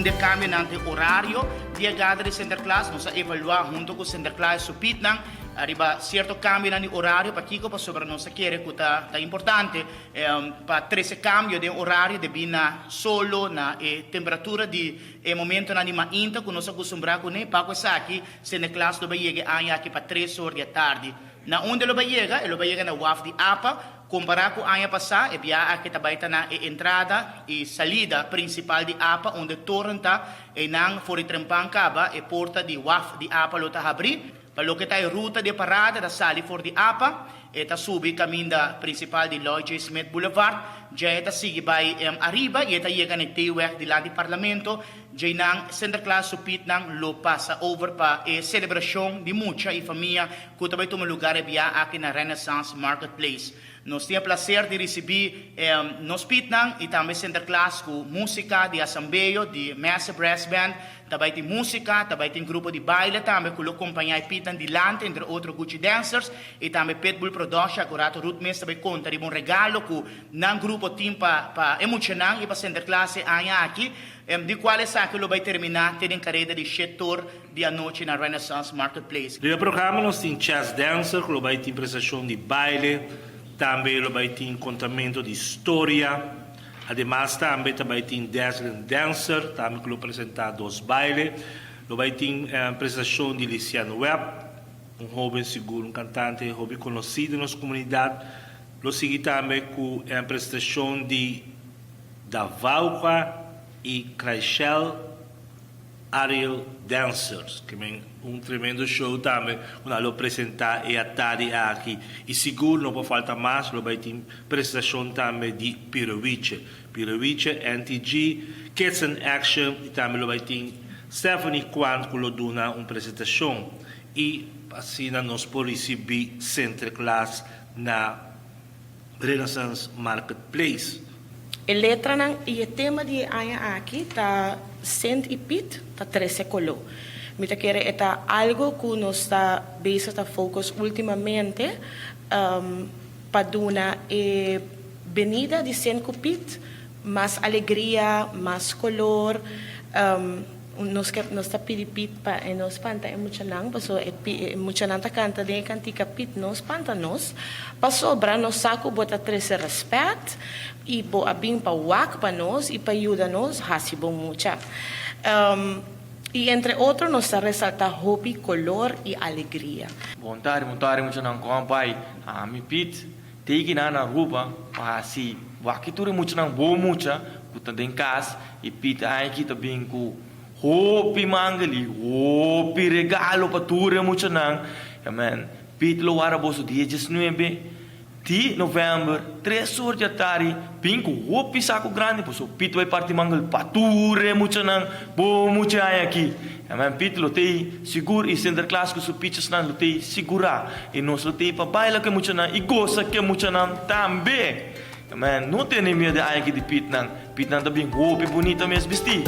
onde cambio ng horário dia gadre Sinterklaas, nós evaluar junto com Sinterklaas supit nang arriba certo cambio nang horário para kiko pa sobre nossa querer que tá importante para 13 cambio de horário de bina solo na temperatura de momento na nima inta que nós acostumbramos com ne pa ko sa aqui Sinterklaas do bayega anya aqui para 3 horas da tarde na onde lo bayega na waf di apa comparar com a ano passado, e bia aqui também na entrada e salida principal de APA, onde torrenta e nang fori trempan kaba e porta de WAF de APA lota abri, palo que tá ruta de parada da sali for de APA, e tá subi caminho da principal de Lloyd J. Smith Boulevard, já tá sigue by arriba e tá chega no T-Weg de lá de Parlamento, já nang Sinterklaas supit nang lo passa over pa e celebração de muita e família, que também toma lugar e bia aqui na Renaissance Marketplace. Nós temos o prazer de receber nos pitnang e também Sinterklaas com música de assembleio, de Massive Brass Band, também tem música, também tem grupo de baile, também com o companhia pitnang de lante, entre outros Gucci Dancers, e também Pitbull Production, curato Ruth Mess, também conta de um regalo com um grupo team para emocionar e para Sinterklaas aqui, de qual sa que lo vai terminar tem carreira de setor de a noite na Renaissance Marketplace. No programa nós temos jazz dancer, que vai ter prestação de baile, também vai ter contamento de história, además também vai ter dazzling dancer, também que apresentar dois bailes, vai ter prestação de Luciano Webb, jovem seguro, cantante, jovem conhecido na nossa comunidade, lo sigue também com a prestação de Davauca e Craichel Ariel Dancers, que é tremendo show também, quando lo apresentar e a tarde aqui. E seguro, não pode faltar mais, lo vai ter prestação também de Pirovice, NTG, Kids in Action, e também lo vai ter Stephanie Quant, que lo dona uma apresentação. E assim nós podemos receber Sinterklaas na Renaissance Marketplace. A letra e o tema de aya aqui tá sent e pit tá 13 colo. Me tá querer é algo que nós está base tá focus ultimamente para dar a venida de sent e pit mais alegria, mais color. Nos está piripit pa e nos panta emocionang paso emocionang ta canta de cantica pit nos panta nos pasobra nos saco bota 13 respeto e bo abing pa wak pa nos e pa ayuda nos hasibo mucha e entre outros nos resalta hobby, color e alegria. Montare muito não compai a mi pit tegi na rupa pa si wakiture muito não bo mucha kuta den kas e pit ai kita binku hopi mangali, hopi regalo pature muito não, amen. Pitlo araboso dia 19 de novembro, 3 horas da tarde, pinco hopi saco grande, pois pit vai partir mangal pature muito não, bom muito aí aqui, amen. Pitlo tei seguro e Sinterklaas que su pitches não tei segura, e nós tei para baila que muito não, e goza que muito não também, amen. Não tem nem medo aí aqui de pit não também hopi bonita mesmo vestir.